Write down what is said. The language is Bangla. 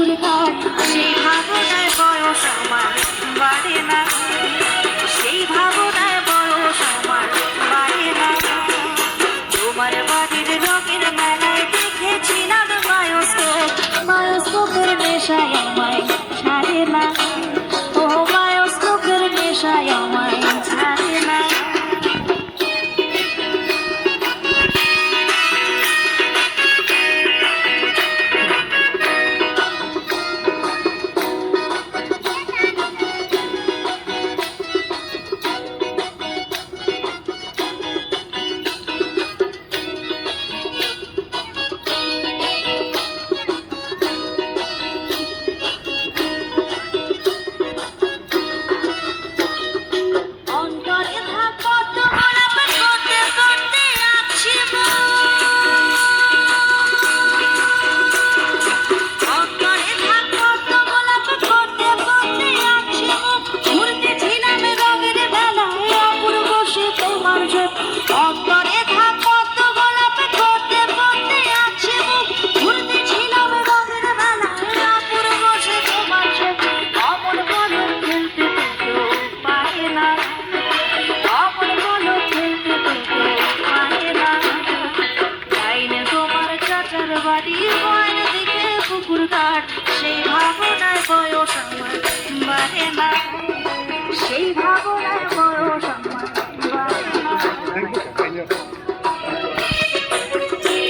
পুকুর ঘাট, সেই ভাবনায় বয়স আমার বাড়ে না, সেই ভাবনায় বয়স আমার বাড়ে না। তোমার বাড়ির রঙের মেলায় দেখেছিলাম বায়োস্কোপ, বায়োস্কোপের নেশায় আমায় ছাড়ে না, ও বায়োস্কোপের নেশায় আমায় ছাড়ে না। বাড়ি বয়ন দিকে পুকুর ঘাট, সেই ভাবনায় বয়স আমার বাড়ে না, সেই ভাবনায়